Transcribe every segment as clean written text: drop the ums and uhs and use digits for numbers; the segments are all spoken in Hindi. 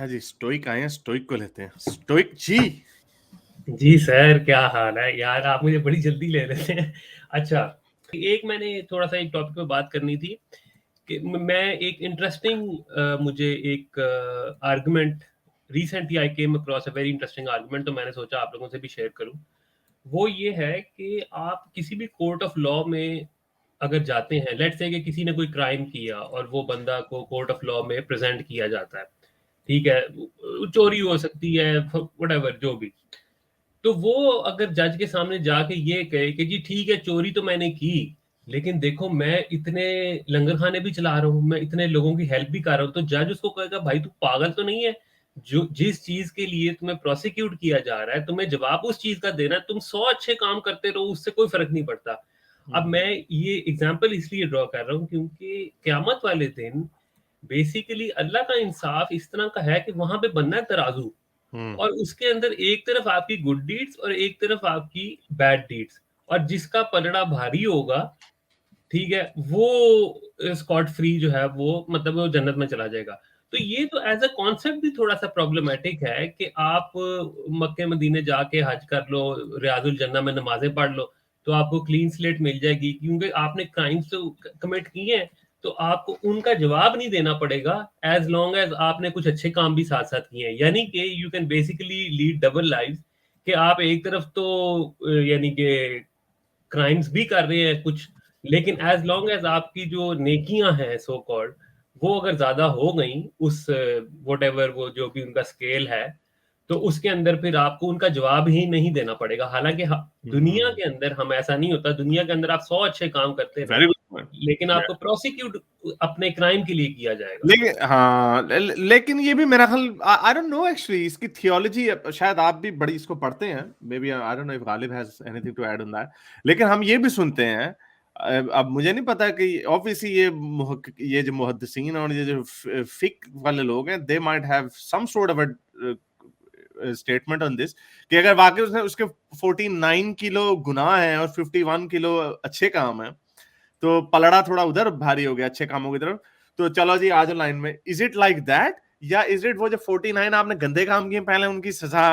अच्छा जी, स्टोइक आए हैं, स्टोइक को लेते हैं। स्टोइक जी। जी सर, क्या हाल है यार? आप मुझे बड़ी जल्दी ले लेते हैं। अच्छा, एक मैंने थोड़ा सा एक टॉपिक पे बात करनी थी कि मैं एक इंटरेस्टिंग मुझे एक argument recently I came across a very interesting argument, तो मैंने सोचा आप लोगों से भी शेयर करूं। वो ये है कि आप किसी भी कोर्ट ऑफ लॉ में अगर जाते हैं, लेट्स से कि किसी ने कोई क्राइम किया और वो बंदा को कोर्ट ऑफ लॉ में प्रेजेंट किया जाता है, ठीक है, चोरी हो सकती है, व्हाटएवर जो भी। तो वो अगर जज के सामने जाके ये कहे कि जी ठीक है, चोरी तो मैंने की, लेकिन देखो मैं इतने लंगर खाने भी चला रहा हूँ, मैं इतने लोगों की हेल्प भी कर रहा हूँ, तो जज उसको कहेगा भाई तू पागल तो नहीं है? जो जिस चीज के लिए तुम्हें प्रोसिक्यूट किया जा रहा है, तुम्हें जवाब उस चीज का देना है। तुम 100 अच्छे काम करते रहो, उससे कोई फर्क नहीं पड़ता। अब मैं ये एग्जाम्पल इसलिए ड्रॉ कर रहा हूँ क्योंकि क्यामत वाले दिन बेसिकली अल्लाह का इंसाफ इस तरह का है कि वहां पे बनना है तराजू, और उसके अंदर एक तरफ आपकी गुड डीड्स और एक तरफ आपकी बैड डीड्स, और जिसका पलड़ा भारी होगा, ठीक है, वो स्कॉट फ्री जो है वो मतलब वो जन्नत में चला जाएगा। तो ये तो एज अ कॉन्सेप्ट भी थोड़ा सा प्रॉब्लमेटिक है कि आप मक्के मदीने जाके हज कर लो, रियाजुल जन्ना में नमाजें पढ़ लो, तो आपको क्लीन स्लेट मिल जाएगी क्योंकि आपने क्राइम्स तो कमिट किए हैं। तो आपको उनका जवाब नहीं देना पड़ेगा एज लॉन्ग एज आपने कुछ अच्छे काम भी साथ साथ किए हैं। यानी कि you can basically lead double life, कि आप एक तरफ तो यानी कि क्राइम्स भी कर रहे हैं कुछ, लेकिन एज लॉन्ग एज आपकी जो नेकियां हैं सो कॉल्ड, वो अगर ज्यादा हो गई उस वट एवर वो जो भी उनका स्केल है, तो उसके अंदर फिर आपको उनका जवाब ही नहीं देना पड़ेगा। हालांकि दुनिया के अंदर हम ऐसा नहीं होता, दुनिया के अंदर आप 100 अच्छे काम करते वेरी रहें, गुड पॉइंट। लेकिन आपको प्रोसिक्यूट अपने क्राइम के लिए किया जाएगा। लेकिन हाँ, लेकिन ये भी मेरा ख्याल, आई डोंट नो एक्चुअली इसकी थियोलॉजी, शायद आप भी बड़ी इसको पढ़ते हैं, maybe I don't know if Ghalib has anything to add on that. लेकिन हम ये भी सुनते हैं, अब मुझे नहीं पता कि ऑब्वियसली ये जो मुहद्दिसीन और ये जो फिक वाले लोग हैं, they might have some sort of statement on this, कि अगर वाकई उसने उसके 49 किलो गुनाह है और 51 किलो अच्छे काम है, तो पलड़ा थोड़ा उधर भारी हो गया अच्छे कामों की तरफ, तो चलो जी आ जाओ लाइन में। इज इट लाइक दैट, या इज इट वो जो 49 आपने गंदे काम किए पहले उनकी सजा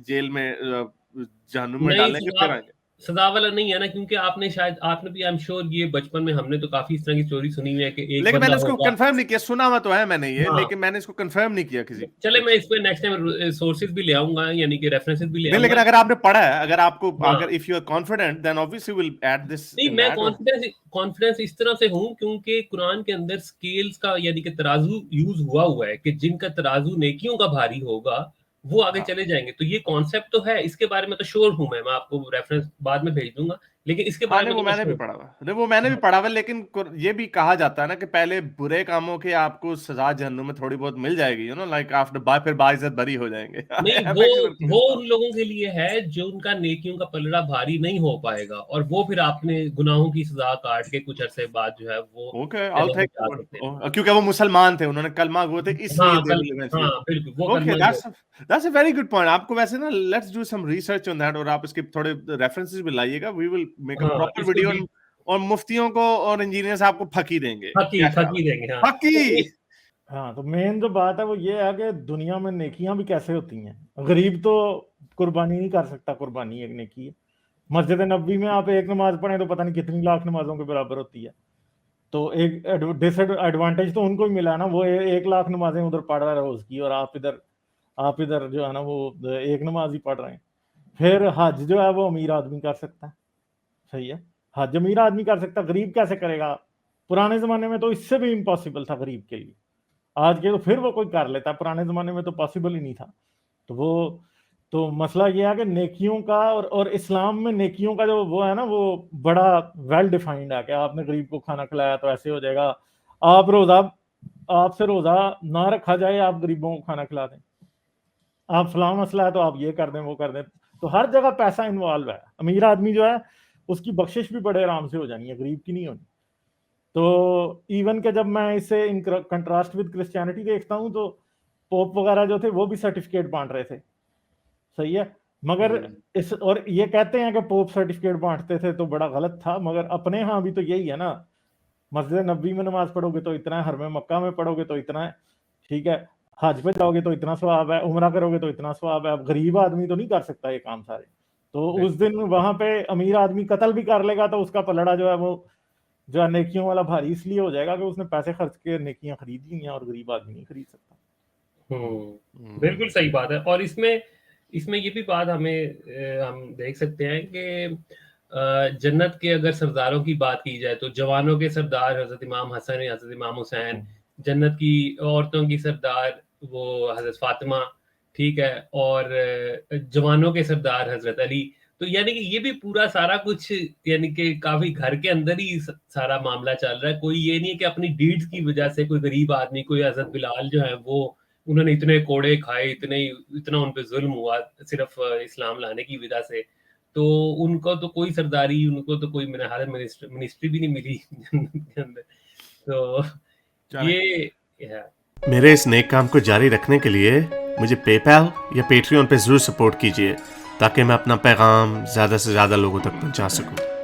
जेल में जहन्नुम में नहीं, डालेंगे सदा फिर आएंगे? सदा वाला नहीं है ना, क्योंकि आपने शायद आपने भी, आई एम श्योर, ये बचपन में हमने तो काफी इस तरह की स्टोरी सुनी हुई है कि एक लेकिन बंदा मैंने उसको होगा। कंफर्म नहीं किया, सुना हुआ तो है मैंने ये, हाँ, लेकिन मैंने इसको कंफर्म नहीं किया किसी चले मैं से। इस पे नेक्स्ट टाइम सोर्सेज भी ले आऊंगा, यानी कि रेफरेंसेस भी ले नहीं, लेकिन आऊंगा। अगर आपने पढ़ा है, अगर आपको, हाँ, अगर if you are confident then obviously will add this नहीं, इन मैं दैट। कॉन्फिडेंस कॉन्फिडेंस इस तरह से हूं क्योंकि कुरान के अंदर स्केल्स का यानी कि तराजू यूज हुआ हुआ है कि जिनका तराजू नेकियों का भारी होगा वो आगे हाँ, चले जाएंगे। तो ये कॉन्सेप्ट तो है, इसके बारे में तो श्योर हूं मैं आपको रेफरेंस बाद में भेज दूंगा, लेकिन इसके हाँ, बारे नहीं में वो तो मैं मैंने भी श्योर पढ़ा हुआ, नहीं वो मैंने भी हूं। पढ़ा हुआ, लेकिन ये भी कहा जाता है ना कि पहले बुरे कामों के आपको सजा जहन्नुम में थोड़ी बहुत मिल जाएगी, you know, like after bye फिर बाइज्जत बरी हो जाएंगे। नहीं, I'm वो actually वो convinced of उन लोगों के लिए है जो उनका नेकियों का पलड़ा भारी नहीं हो पाएगा, और वो फिर आपने गुनाहों की सजा काट के कुछ अरसे बाद जो है वो ओके, आई जन्नत में थिंक, जा सकते हैं। क्योंकि वो मुसलमान थे, उन्होंने कलमा गो थे, इसलिए हाँ दे कल विल इवेंचुअली। हाँ बिल्कुल, वो ओके, कलमा गो। That's a very good point. आपको वैसे ना, let's do some research on that, और आप इसके थोड़े रेफरेंसेस भी लाइएगा, वी विल मेक अ हाँ, प्रॉपर इसको वीडियो डीप और मुफ्तियों को और इंजीनियर्स आपको फकी देंगे, फकी क्या ख्याल फकी है? देंगे। हाँ, तो फकी। हाँ, तो मेन जो बात है वो ये है कि दुनिया में नेकियां भी कैसे होती हैं। गरीब तो कुर्बानी नहीं कर सकता, कुर्बानी एक नेकी है। मस्जिद नबी में आप एक नमाज पढ़ें तो पता नहीं कितनी लाख नमाजों के बराबर होती है। तो एक डिसएडवांटेज तो उनको ही मिला ना, वो 1 लाख नमाजें उधर पढ़ रहा है रोज की, और आप इधर जो है ना वो एक नमाज ही पढ़ रहे हैं। फिर हज जो है वो अमीर आदमी कर सकता है, सही है, हज अमीर आदमी कर सकता है, गरीब कैसे करेगा? पुराने जमाने में तो इससे भी इम्पॉसिबल था गरीब के लिए। आज के तो फिर वो कोई कर लेता, पुराने जमाने में तो पॉसिबल ही नहीं था। तो वो तो मसला ये है कि नेकियों का, और इस्लाम में नेकियों का जो वो है ना, वो बड़ा वेल डिफाइंड है कि आपने गरीब को खाना खिलाया तो ऐसे हो जाएगा। आप रोजा आपसे रोजा ना रखा जाए, आप गरीबों को खाना खिला दें, आप फलां मसला है तो आप ये कर दें वो कर दें। तो हर जगह पैसा इन्वॉल्व है। अमीर आदमी जो है उसकी बख्शिश भी बड़े आराम से हो जानी है, गरीब की नहीं होनी। तो इवन के जब मैं इसे इन कंट्रास्ट विद क्रिश्चियनिटी देखता हूँ, तो पोप वगैरह जो थे वो भी सर्टिफिकेट बांट रहे थे, सही है। मगर इस, और ये कहते हैं कि पोप सर्टिफिकेट बांटते थे तो बड़ा गलत था, मगर अपने यहाँ भी तो यही है ना। मस्जिद नबी में नमाज पढ़ोगे तो इतना है, हरम मक्का में पढ़ोगे तो इतना है, ठीक है। हज पे जाओगे तो इतना सवाब है, उम्रा करोगे तो इतना सवाब है। अब गरीब आदमी तो नहीं कर सकता ये काम सारे, तो उस दिन वहां पे अमीर आदमी कत्ल भी कर लेगा तो उसका पलड़ा जो है वो जो है नेकियों वाला भारी इसलिए हो जाएगा कि उसने पैसे खर्च के नेकियां खरीद ली हैं और गरीब आदमी नहीं खरीद सकता। बिल्कुल सही बात है। और इसमें ये भी बात हम देख सकते हैं कि जन्नत के अगर सरदारों की बात की जाए तो जवानों के सरदार हजरत इमाम हसन, हजरत इमाम हुसैन, जन्नत की औरतों की सरदार वो हजरत फातिमा, ठीक है, और जवानों के सरदार हजरत अली। तो यानी कि ये भी पूरा सारा कुछ यानी कि काफी घर के अंदर ही सारा मामला चल रहा है। कोई ये नहीं है कि अपनी डीड्स की वजह से कोई गरीब आदमी, कोई हजरत बिलाल जो है वो उन्होंने इतने कोड़े खाए, इतना उन पे जुल्म हुआ सिर्फ इस्लाम लाने की वजह से, तो उनको तो कोई सरदारी, उनको तो कोई मेरा हाल मिनिस्ट्री भी नहीं मिली के अंदर। तो ये मेरे इस नेक काम को जारी रखने के लिए मुझे पेपैल या पेट्रियन पे जरूर सपोर्ट कीजिए ताकि मैं अपना पैगाम ज़्यादा से ज़्यादा लोगों तक पहुंचा सकूं।